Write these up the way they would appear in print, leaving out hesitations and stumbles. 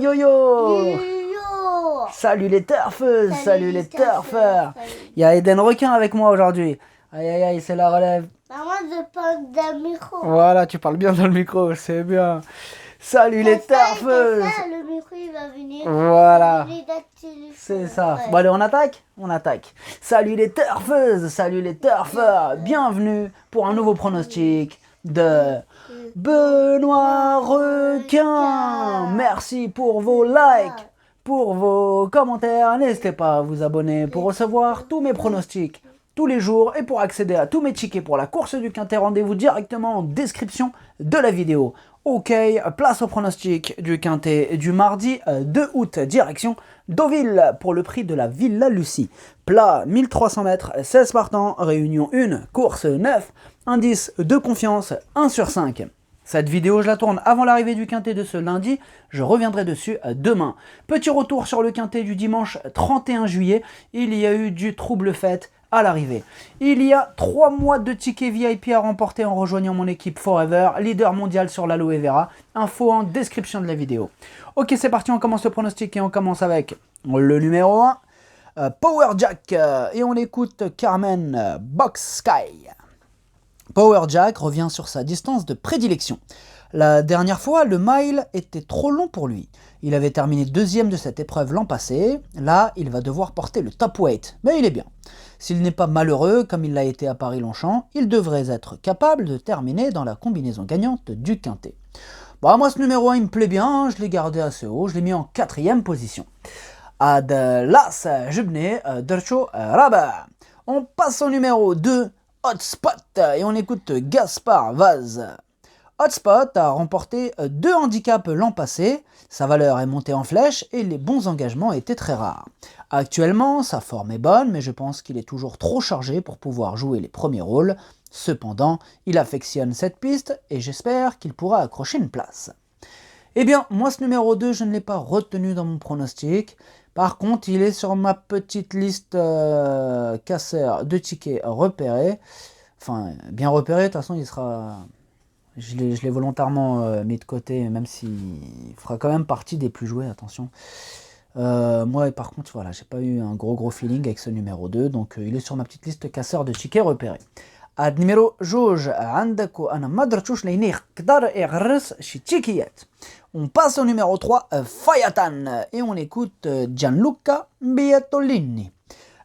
yo yo. Salut les turfeuses, salut les turfeurs. Il y a Eden Requin avec moi aujourd'hui. Aïe aïe aïe, c'est la relève. Maman, je parle dans le micro. Voilà, tu parles bien dans le micro, c'est bien. Salut les turfeuses. Le micro, il va venir. Voilà. Il va venir C'est ça. Bon allez, on attaque? On attaque. Salut les turfeuses, salut les turfeurs. Bienvenue pour un nouveau pronostic de Benoît Requin. Merci pour vos likes, pour vos commentaires. N'hésitez pas à vous abonner pour recevoir tous mes pronostics tous les jours et pour accéder à tous mes tickets pour la course du Quintet. Rendez-vous directement en description de la vidéo. Ok, place au pronostic du Quintet du mardi 2 août, direction Deauville pour le prix de la Villa Lucie. Plat 1300 mètres, 16 partants, réunion 1, course 9, indice de confiance 1 sur 5. Cette vidéo, je la tourne avant l'arrivée du Quintet de ce lundi, je reviendrai dessus demain. Petit retour sur le Quintet du dimanche 31 juillet, il y a eu du trouble fête à l'arrivée. Il y a 3 mois de tickets VIP à remporter en rejoignant mon équipe Forever, leader mondial sur l'aloe vera. Info en description de la vidéo. Ok, c'est parti, on commence le pronostic et on commence avec le numéro 1, Power Jack. Et on écoute Carmen Box Sky. Power Jack revient sur sa distance de prédilection. La dernière fois, le mile était trop long pour lui. Il avait terminé deuxième de cette épreuve l'an passé. Là, il va devoir porter le top weight, mais il est bien. S'il n'est pas malheureux, comme il l'a été à Paris-Longchamp, il devrait être capable de terminer dans la combinaison gagnante du Quintet. Bah, moi, ce numéro 1, il me plaît bien, je l'ai gardé assez haut, je l'ai mis en 4e position. Ad Las Jubne Dercho Rabat. On passe au numéro 2, Hotspot, et on écoute Gaspard Vaz. Hotspot a remporté 2 handicaps l'an passé, sa valeur est montée en flèche et les bons engagements étaient très rares. Actuellement, sa forme est bonne, mais je pense qu'il est toujours trop chargé pour pouvoir jouer les premiers rôles. Cependant, il affectionne cette piste et j'espère qu'il pourra accrocher une place. Eh bien, moi ce numéro 2, je ne l'ai pas retenu dans mon pronostic. Par contre, il est sur ma petite liste casseur de tickets repérés. Enfin, bien repéré, de toute façon, il sera... Je l'ai volontairement mis de côté, même s'il fera quand même partie des plus joués, attention. Moi, par contre, voilà, j'ai pas eu un gros feeling avec ce numéro 2, donc il est sur ma petite liste casseur de tickets repérés. Ad numéro Jauge, on passe au numéro 3, Fayatan, et on écoute Gianluca Bietolini.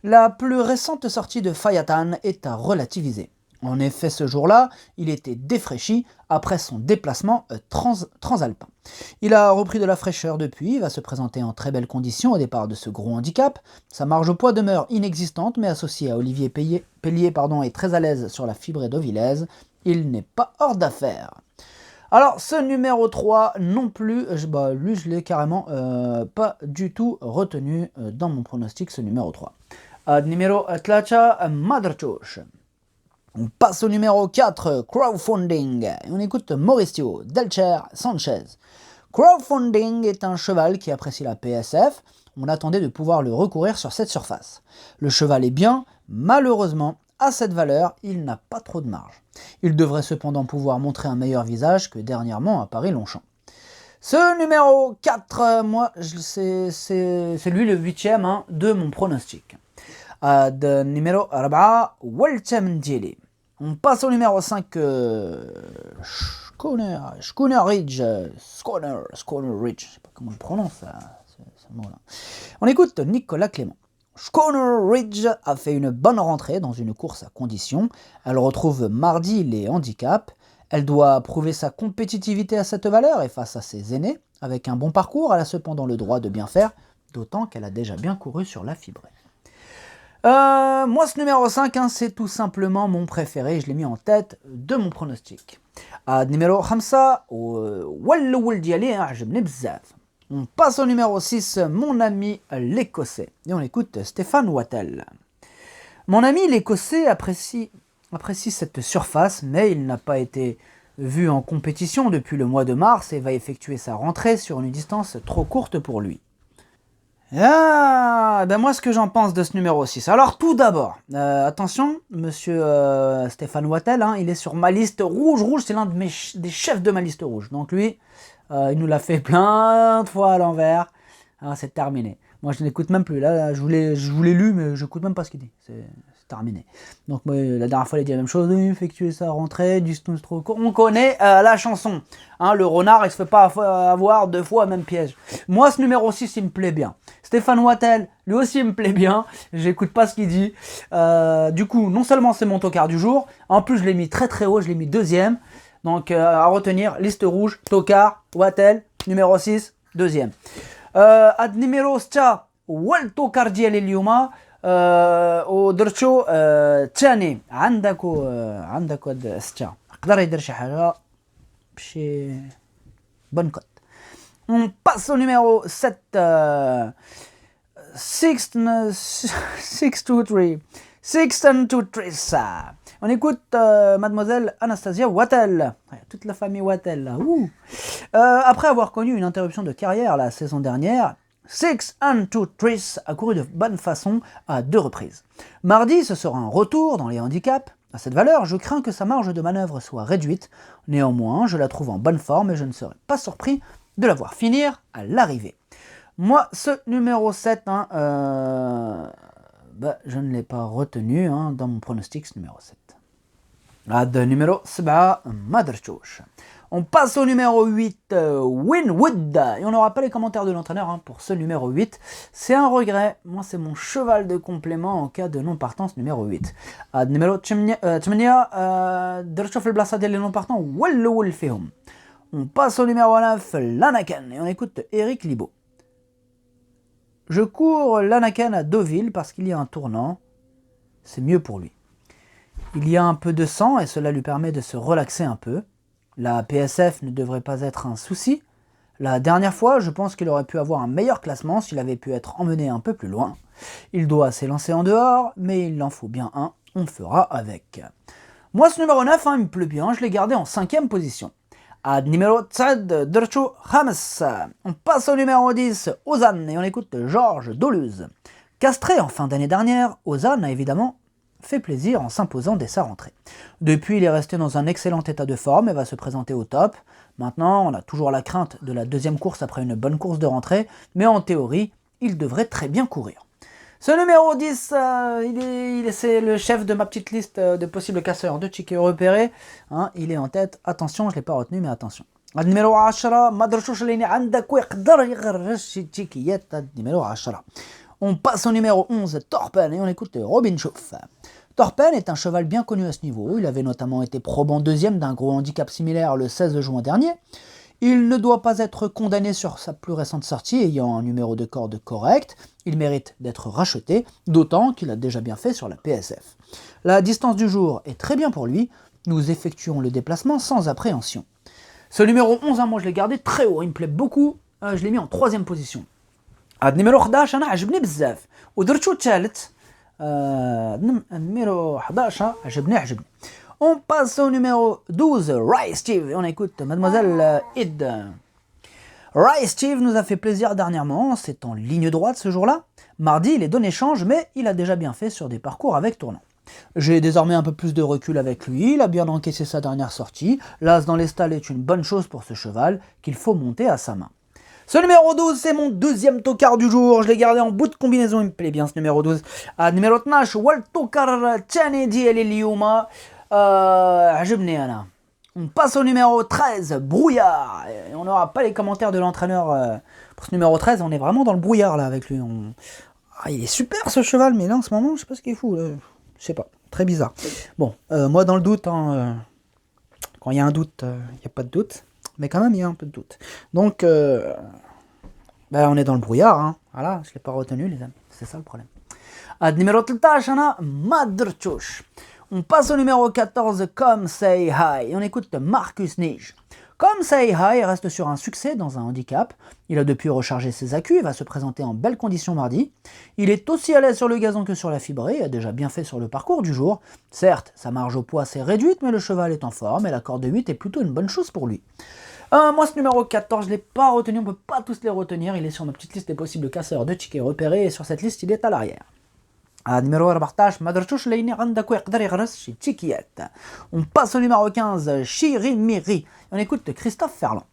La plus récente sortie de Fayatan est à relativiser. En effet, ce jour-là, il était défraîchi après son déplacement transalpin. Il a repris de la fraîcheur depuis, il va se présenter en très belles conditions au départ de ce gros handicap. Sa marge au poids demeure inexistante, mais associé à Olivier Pellier est très à l'aise sur la fibrée deauvillaise, il n'est pas hors d'affaire. Alors, ce numéro 3 non plus, lui je l'ai carrément pas du tout retenu dans mon pronostic, ce numéro 3. Numéro 4, Madrchosh. On passe au numéro 4, Crowdfunding, et on écoute Mauricio Delcher Sanchez. Crowdfunding est un cheval qui apprécie la PSF, on attendait de pouvoir le recourir sur cette surface. Le cheval est bien, malheureusement, à cette valeur, il n'a pas trop de marge. Il devrait cependant pouvoir montrer un meilleur visage que dernièrement à Paris-Longchamp. Ce numéro 4, moi, c'est lui le 8e de mon pronostic. Ad numéro 4, Waltemndili. On passe au numéro 5, Schooner Ridge, je sais pas comment je prononce ce mot-là. On écoute Nicolas Clément. Schooner Ridge a fait une bonne rentrée dans une course à condition. Elle retrouve mardi les handicaps. Elle doit prouver sa compétitivité à cette valeur et face à ses aînés. Avec un bon parcours, elle a cependant le droit de bien faire, d'autant qu'elle a déjà bien couru sur la fibrée. Moi, ce numéro 5, c'est tout simplement mon préféré. Je l'ai mis en tête de mon pronostic. Numéro 5, on passe au numéro 6, mon ami l'Écossais. Et on écoute Stéphane Wattel. Mon ami l'Écossais apprécie cette surface, mais il n'a pas été vu en compétition depuis le mois de mars et va effectuer sa rentrée sur une distance trop courte pour lui. Moi ce que j'en pense de ce numéro 6. Alors tout d'abord, attention, monsieur Stéphane Wattel, il est sur ma liste rouge, c'est l'un des chefs de ma liste rouge. Donc lui, Il nous l'a fait plein de fois à l'envers. Ah, c'est terminé. Moi, je n'écoute même plus. Là, je vous l'ai lu, mais je n'écoute même pas ce qu'il dit. C'est terminé. Donc, moi, la dernière fois, il a dit la même chose. Oui, effectuer sa rentrée, du snooze trop court. On connaît la chanson. Hein, le renard, il se fait pas avoir 2 fois le même piège. Moi, ce numéro 6, il me plaît bien. Stéphane Wattel, lui aussi, il me plaît bien. J'écoute pas ce qu'il dit. Du coup, non seulement c'est mon tocard du jour, en plus, je l'ai mis très très haut. Je l'ai mis 2e. Donc, à retenir, liste rouge, tocard, Wattel, numéro 6, 2e. ad numéro 6 والتوكر ديالي اليوم ودرتو الثاني عندك هاد 6 يقدر يدير شي حاجه بشي بون كوت. On passe au numéro 7 6 2 3 6 and 2 3. On écoute mademoiselle Anastasia Wattel, toute la famille Wattel là. Après avoir connu une interruption de carrière la saison dernière, 6 and 2 3 a couru de bonne façon à 2 reprises. Mardi, ce sera un retour dans les handicaps. À cette valeur, je crains que sa marge de manœuvre soit réduite. Néanmoins, je la trouve en bonne forme et je ne serais pas surpris de la voir finir à l'arrivée. Moi, ce numéro 7, je ne l'ai pas retenu dans mon pronostic, ce numéro 7. Ad numéro 7, Madrchouch. On passe au numéro 8, Winwood. Et on n'aura pas les commentaires de l'entraîneur pour ce numéro 8. C'est un regret. Moi, c'est mon cheval de complément en cas de non-partance numéro 8. Ad numéro 8, Drchouf el Blassa des non-partants, Walloul Fehum. On passe au numéro 9, Lanaken. Et on écoute Eric Libaud. Je cours Lanaken à Deauville parce qu'il y a un tournant. C'est mieux pour lui. Il y a un peu de sang et cela lui permet de se relaxer un peu. La PSF ne devrait pas être un souci. La dernière fois, je pense qu'il aurait pu avoir un meilleur classement s'il avait pu être emmené un peu plus loin. Il doit s'élancer en dehors, mais il en faut bien un. On fera avec. Moi, ce numéro 9, il me plaît bien. Je l'ai gardé en 5e position. Ad numéro 10, Drcho Hamas. On passe au numéro 10, Ozan, et on écoute Georges Doluz. Castré en fin d'année dernière, Ozan a évidemment fait plaisir en s'imposant dès sa rentrée. Depuis, il est resté dans un excellent état de forme et va se présenter au top. Maintenant, on a toujours la crainte de la 2e course après une bonne course de rentrée, mais en théorie, il devrait très bien courir. Ce numéro 10, c'est le chef de ma petite liste de possibles casseurs de tickets repérés. Il est en tête. Attention, je ne l'ai pas retenu, mais attention. Numéro 10, Madrchouch اللي عندك ويقدر يغرش شي تيكيات numéro 10. On passe au numéro 11, Torpen, et on écoute Robin Schoof. Torpen est un cheval bien connu à ce niveau. Il avait notamment été probant 2e d'un gros handicap similaire le 16 juin dernier. Il ne doit pas être condamné sur sa plus récente sortie, ayant un numéro de corde correct. Il mérite d'être racheté, d'autant qu'il a déjà bien fait sur la PSF. La distance du jour est très bien pour lui. Nous effectuons le déplacement sans appréhension. Ce numéro 11, moi je l'ai gardé très haut, il me plaît beaucoup. Je l'ai mis en 3e position. numéro 11 انا عجبني بزاف ودرتو الثالث numéro 11 عجبني. On passe au numéro 12, Rai Steve, et on écoute mademoiselle Id. Rai Steve nous a fait plaisir dernièrement, c'est en ligne droite ce jour-là. Mardi, les données changent, mais il a déjà bien fait sur des parcours avec tournant. J'ai désormais un peu plus de recul avec lui, il a bien encaissé sa dernière sortie. L'as dans les stalles est une bonne chose pour ce cheval qu'il faut monter à sa main. Ce numéro 12, c'est mon 2e tocard du jour. Je l'ai gardé en bout de combinaison, il me plaît bien ce numéro 12. Numéro 12, والتوكر الثاني ديالي اليوم عجبني أنا. On passe au numéro 13, Brouillard. Et on n'aura pas les commentaires de l'entraîneur pour ce numéro 13. On est vraiment dans le brouillard là avec lui. Il est super ce cheval, mais là en ce moment, je sais pas ce qu'il est fou. Je sais pas, très bizarre. Bon, moi dans le doute, quand il y a un doute, il n'y a pas de doute. Mais quand même, il y a un peu de doute. Donc, on est dans le brouillard. Voilà, je ne l'ai pas retenu, les amis. C'est ça le problème. Numéro 13, Madrchouch. On passe au numéro 14, Come Say Hi. Et on écoute Marcus Nige. Come Say Hi reste sur un succès dans un handicap. Il a depuis rechargé ses accus et va se présenter en belles conditions mardi. Il est aussi à l'aise sur le gazon que sur la fibrée et a déjà bien fait sur le parcours du jour. Certes, sa marge au poids s'est réduite, mais le cheval est en forme et la corde de 8 est plutôt une bonne chose pour lui. Moi, ce numéro 14, je ne l'ai pas retenu, on ne peut pas tous les retenir. Il est sur ma petite liste des possibles casseurs de tickets repérés et sur cette liste, il est à l'arrière. Numéro 14, Madrchouch اللي عندك ويقدر يغرس شي تيكيات. On passe au numéro 15, Chirimiri. On écoute Christophe Ferland.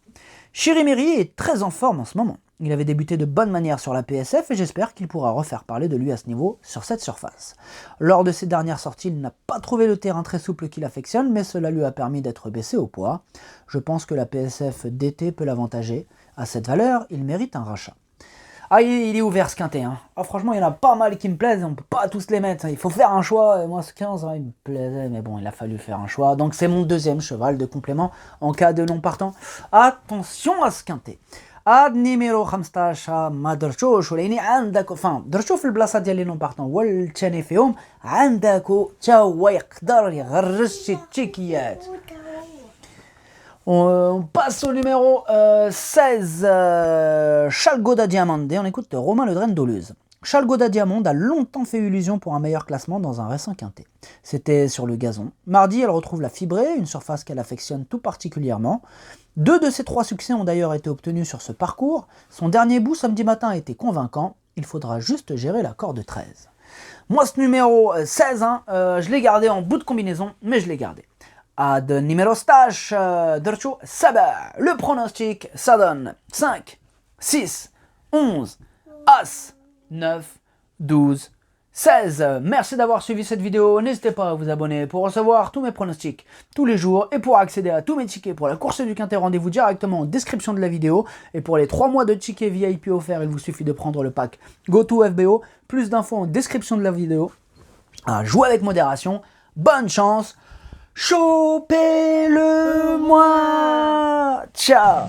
Chirimiri est très en forme en ce moment. Il avait débuté de bonne manière sur la PSF et j'espère qu'il pourra refaire parler de lui à ce niveau sur cette surface. Lors de ses dernières sorties, il n'a pas trouvé le terrain très souple qu'il affectionne, mais cela lui a permis d'être baissé au poids. Je pense que la PSF d'été peut l'avantager. À cette valeur, il mérite un rachat. Ah, il est ouvert ce quintet. Hein. Ah, franchement, il y en a pas mal qui me plaisent, on peut pas tous les mettre. Il faut faire un choix. Et moi, ce 15, hein, il me plaisait, mais bon, il a fallu faire un choix. Donc, c'est mon deuxième cheval de complément en cas de non partant. Attention à ce quintet. عاد نيميرو 15 ما درتوش ولاني عندك درتو في البلاصه ديال لي نون بارطون هو الثاني فيهم عندك حتى هو يقدر يغرس شي تشيكيات. On passe au numéro 16, Chalgoda Diamande. On écoute Romain Ledren d'Oluz. Chalgoda Diamande a longtemps fait illusion pour un meilleur classement dans un récent quintet. C'était sur le gazon. Mardi, elle retrouve la fibrée, une surface qu'elle affectionne tout particulièrement. 2 de ses 3 succès ont d'ailleurs été obtenus sur ce parcours. Son dernier bout samedi matin a été convaincant. Il faudra juste gérer la corde 13. Moi, ce numéro 16, je l'ai gardé en bout de combinaison, mais je l'ai gardé. Ad numéro stage, Dercho Saba. Le pronostic, ça donne 5, 6, 11, As, 9, 12, 16. Merci d'avoir suivi cette vidéo. N'hésitez pas à vous abonner pour recevoir tous mes pronostics tous les jours et pour accéder à tous mes tickets pour la course du quintet. Rendez-vous directement en description de la vidéo. Et pour les 3 mois de tickets VIP offerts, il vous suffit de prendre le pack GoToFBO. Plus d'infos en description de la vidéo. Jouez avec modération. Bonne chance. Chopez-le-moi. Ciao.